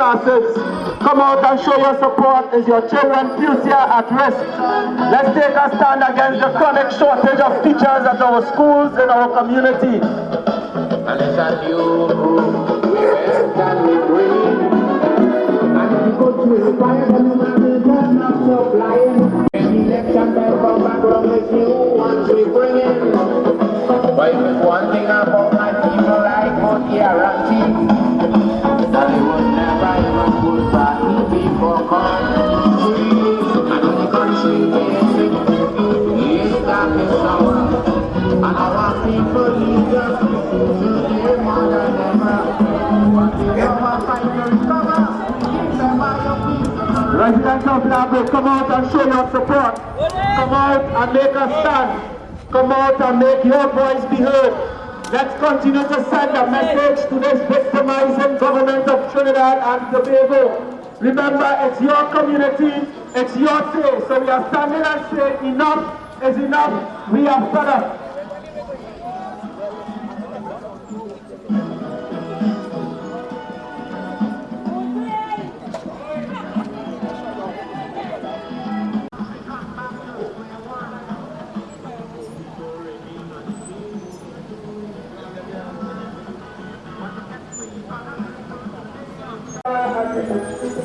classes, come out and show your support as your children's future at risk. Let's take a stand against the chronic shortage of teachers at our schools in our community. And it's a new group, can we bring? And if you go to the fire, then you will not supplying. Any election time from background is new ones we bring in. But if it's one thing about my people like out guarantee, that it was never even good for people country. And the country is dark sour. And our people need us today more than ever. But they never fight to recover. Residents of Labo, come out and show your support. Come out and make a stand. Come out and make your voice be heard. Let's continue to send a message to this victimizing government of Trinidad and Tobago. Remember, it's your community, it's your say. So we are standing and saying enough is enough. We are fed up.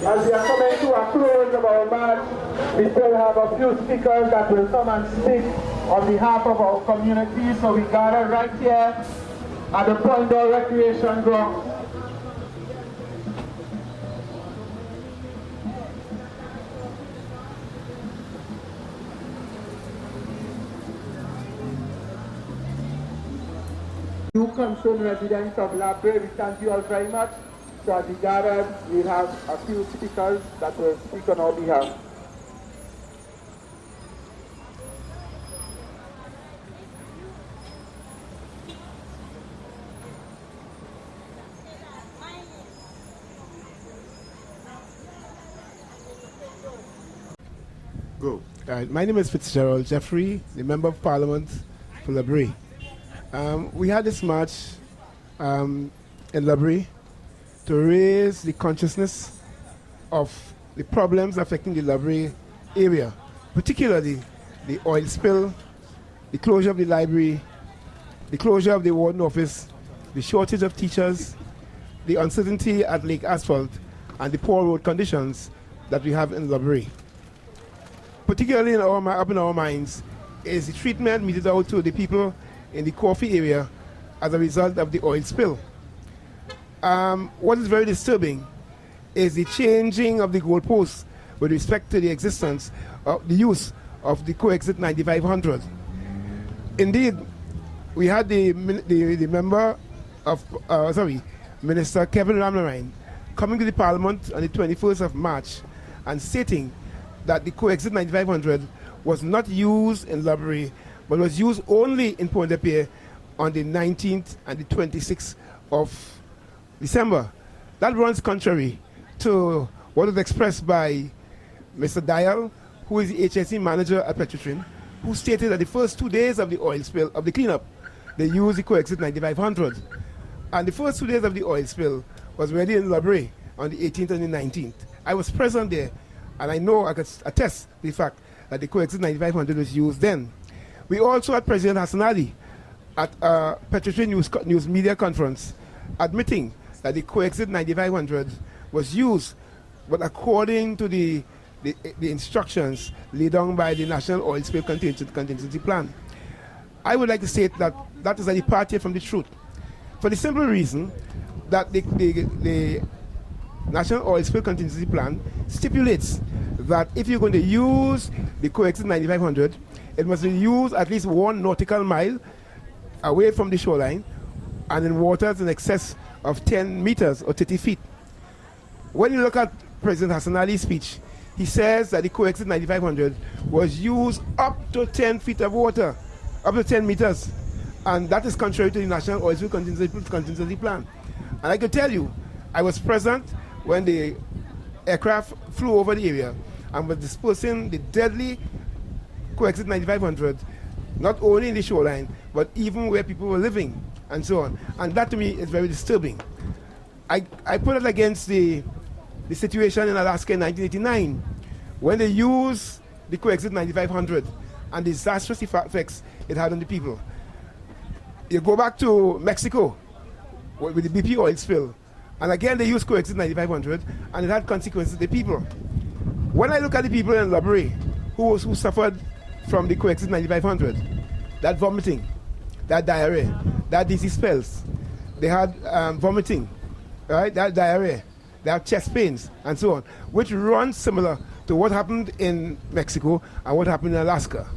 As we are coming to a close of our march, we still have a few speakers that will come and speak on behalf of our community. So we gather right here at the Point Door Recreation Ground. You concerned residents of Brea, we thank you all very much. So as we gathered, we'll have a few speakers that will speak on our behalf. Go. My name is Fitzgeral Jeffrey, the Member of Parliament for Brea. We had this march in Brea to raise the consciousness of the problems affecting the Brea area, particularly the oil spill, the closure of the library, the closure of the warden office, the shortage of teachers, the uncertainty at Lake Asphalt, and the poor road conditions that we have in Brea. Particularly up in our minds is the treatment meted out to the people in the coffee area as a result of the oil spill. What is very disturbing is the changing of the goalposts with respect to the existence of the use of the co-exit 9500. Indeed, we had the member of, Minister Kevin Ramlarine coming to the Parliament on the 21st of March and stating that the co-exit 9500 was not used in Brea, but was used only in Point-de-Paix on the 19th and the 26th of December. That runs contrary to what was expressed by Mr. Dial, who is the HSE manager at Petrotrin, who stated that the first 2 days of the oil spill, of the cleanup, they used the co-exit 9500. And the first 2 days of the oil spill was already in Brea on the 18th and the 19th. I was present there, and I know I could attest the fact that the co-exit 9500 was used then. We also had President Hassan Ali at Petrotrin News Media Conference admitting that the co-exit 9500 was used, but according to the instructions laid down by the National Oil Spill Contingency Plan. I would like to state that that is a departure from the truth, for the simple reason that the National Oil Spill Contingency Plan stipulates that if you're going to use the co-exit 9500, it must be used at least 1 nautical mile away from the shoreline and in waters in excess of 10 meters or 30 feet. When you look at President Hassan Ali's speech, he says that the co-exit 9500 was used up to 10 feet of water, up to 10 meters, and that is contrary to the National Oil Spill Contingency Plan. And I can tell you, I was present when the aircraft flew over the area and was dispersing the deadly co-exit 9500, not only in the shoreline, but even where people were living, and so on. And that to me is very disturbing. I put it against the the situation in Alaska in 1989 when they used the coexit 9500 and the disastrous effects it had on the people. You go back to Mexico with the BP oil spill, and again they used coexit 9500 and it had consequences to the people. When I look at the people in Brea who suffered from the coexit 9500, that vomiting, that diarrhea, that disease spells, they had vomiting, right? That diarrhea, they have chest pains and so on, which runs similar to what happened in Mexico and what happened in Alaska.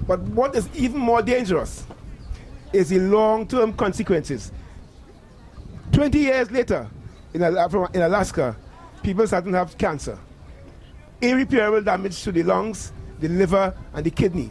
But what is even more dangerous is the long-term consequences. 20 years later, in Alaska, people started to have cancer, irreparable damage to the lungs, the liver, and the kidney.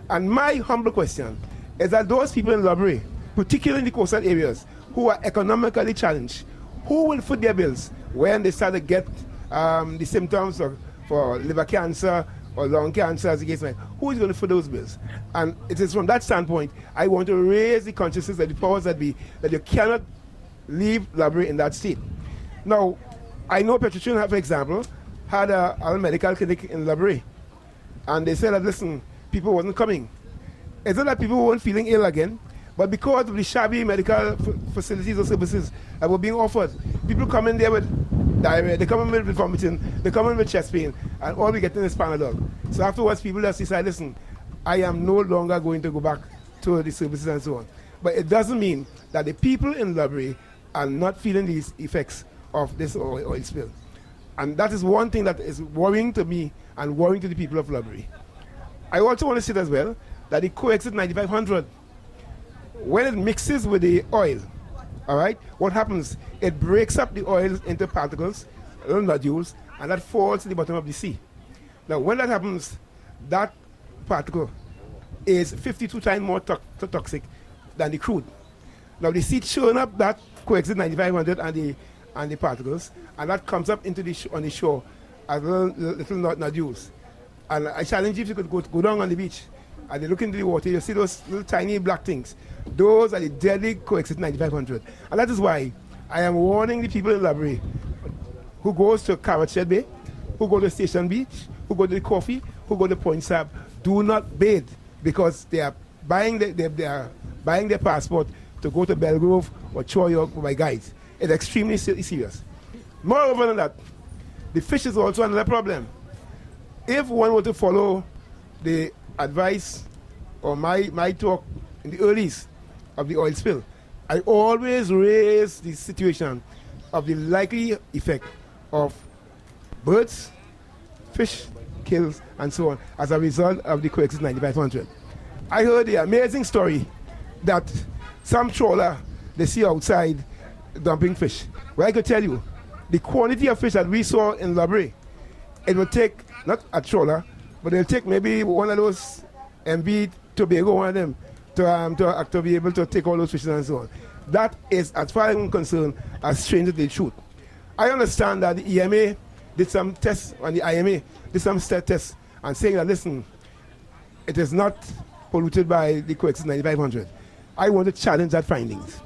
And my humble question is that those people in Brea, particularly in the coastal areas, who are economically challenged, who will foot their bills when they start to get the symptoms for liver cancer or lung cancer, as the case may be? Who is going to foot those bills? And it is from that standpoint I want to raise the consciousness of the powers that be, that you cannot leave Brea in that state. Now, I know Petrotrin, for example, had a medical clinic in Brea, and they said that, listen, people wasn't coming. It's not that people weren't feeling ill again, but because of the shabby medical facilities or services that were being offered, people come in there with diarrhea, they come in with vomiting, they come in with chest pain, and all we getting is Panadol. So afterwards, people just decide, listen, I am no longer going to go back to the services and so on. But it doesn't mean that the people in Brea are not feeling these effects of this oil spill. And that is one thing that is worrying to me and worrying to the people of Brea. I also want to say as well that the coexit 9500, when it mixes with the oil, all right, what happens? It breaks up the oil into particles, little nodules, and that falls to the bottom of the sea. Now, when that happens, that particle is 52 times more toxic than the crude. Now, the sea churn up that coexit 9500 and the particles, and that comes up into the on the shore as little nodules. And I challenge you if you could go down on the beach and you look into the water, you see those little tiny black things. Those are the deadly coexit 9500. And that is why I am warning the people in Brea who goes to Carrot Shed Bay, who go to Station Beach, who go to the Coffee, who go to Point Sab, do not bathe, because they are buying their passport to go to Belgrove or Choyok by guides. It's extremely serious. Moreover than that, the fish is also another problem. If one were to follow the advice or my talk in the earlies of the oil spill, I always raise the situation of the likely effect of birds, fish kills, and so on as a result of the coexit 9500. I heard the amazing story that some trawler they see outside dumping fish. Well, I could tell you, the quantity of fish that we saw in Brea, it would take, not a trawler, but it'll take maybe one of those MP Tobago, one of them, to be able to take all those fishes and so on. That is, as far as I'm concerned, as strange as the truth. I understand that the EMA did some tests, and the IMA did some tests, and saying that, listen, it is not polluted by the coexit 9500. I want to challenge that findings.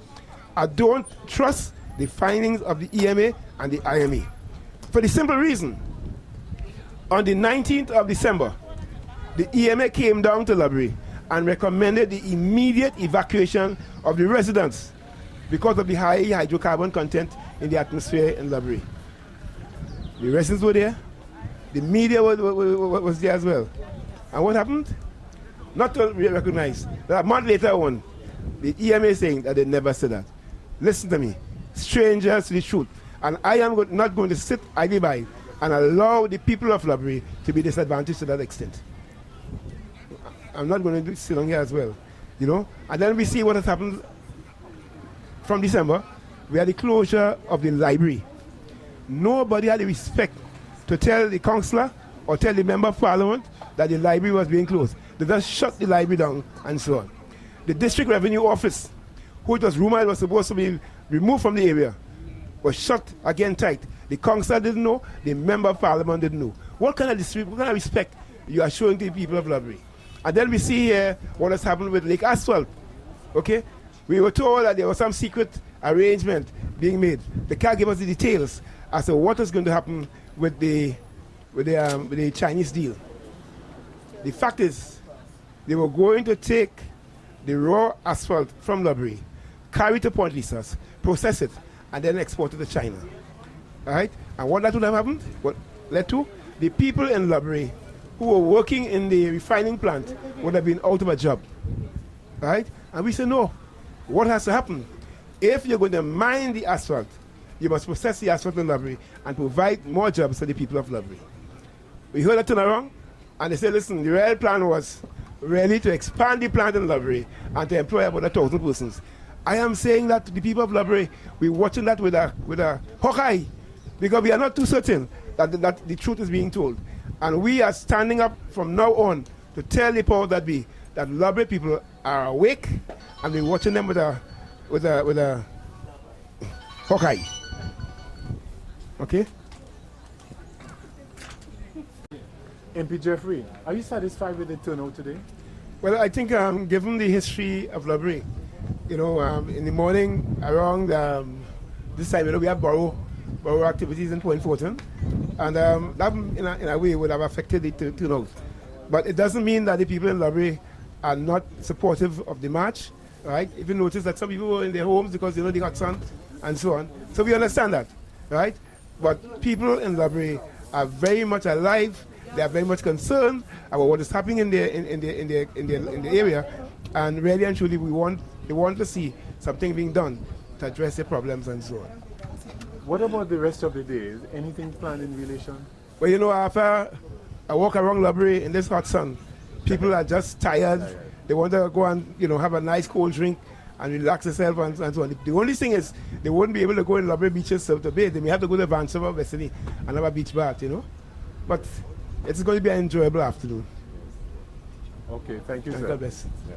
I don't trust the findings of the EMA and the IMA. For the simple reason, on the 19th of December, the EMA came down to Brea and recommended the immediate evacuation of the residents because of the high hydrocarbon content in the atmosphere in Brea. The residents were there, the media was there as well. And what happened? Not to recognize that a month later on, the EMA saying that they never said that. Listen to me, strangers to the truth. And I am not going to sit idly by and allow the people of Brea to be disadvantaged to that extent. I'm not going to sit down here as well, you know. And then we see what has happened from December. We had the closure of the library. Nobody had the respect to tell the councillor or tell the member of parliament that the library was being closed. They just shut the library down and so on. The district revenue office, who it was rumored was supposed to be removed from the area, was shut again tight. The councillor didn't know, the member of parliament didn't know. What kind of respect you are showing to the people of Brea? And then we see here what has happened with Lake Asphalt. Okay? We were told that there was some secret arrangement being made. They can't give us the details. as to what is going to happen with the Chinese deal. The fact is, they were going to take the raw asphalt from Library, carry it to Point Lisas, process it, and then export it to China. All right? And what that would have happened, what led to, the people in Library who were working in the refining plant would have been out of a job. All right? And we said, no. What has to happen? If you're going to mine the asphalt, you must process the asphalt in Library and provide more jobs for the people of Library. We heard that turn around, and they said, listen, the real plan was really to expand the plant in Library and to employ about 1,000 persons. I am saying that to the people of Library, we're watching that with a hawk eye, because we are not too certain that the truth is being told. And we are standing up from now on to tell the power that be that Library people are awake, and we're watching them with a hawk eye. Okay? MP Jeffrey, are you satisfied with the turnout today? Well, I think given the history of Library, in the morning around this time, we have borough activities in Point Fortin, and that in a way would have affected the turnout. But it doesn't mean that the people in Library are not supportive of the march, right? If you notice that some people were in their homes because they got sun and so on. So we understand that, right? But people in Library are very much alive. They are very much concerned about what is happening in the area, and really and truly they want to see something being done to address their problems and so on. What about the rest of the day? Is anything planned in relation? Well, after I walk around Library in this hot sun, people are just tired. They want to go and have a nice cold drink and relax themselves and so on. The only thing is they won't be able to go in Library beaches to bathe. They may have to go to Vancouver, Western, and have a beach bath, But it's going to be an enjoyable afternoon. Okay, thank you, sir. God bless. Yeah.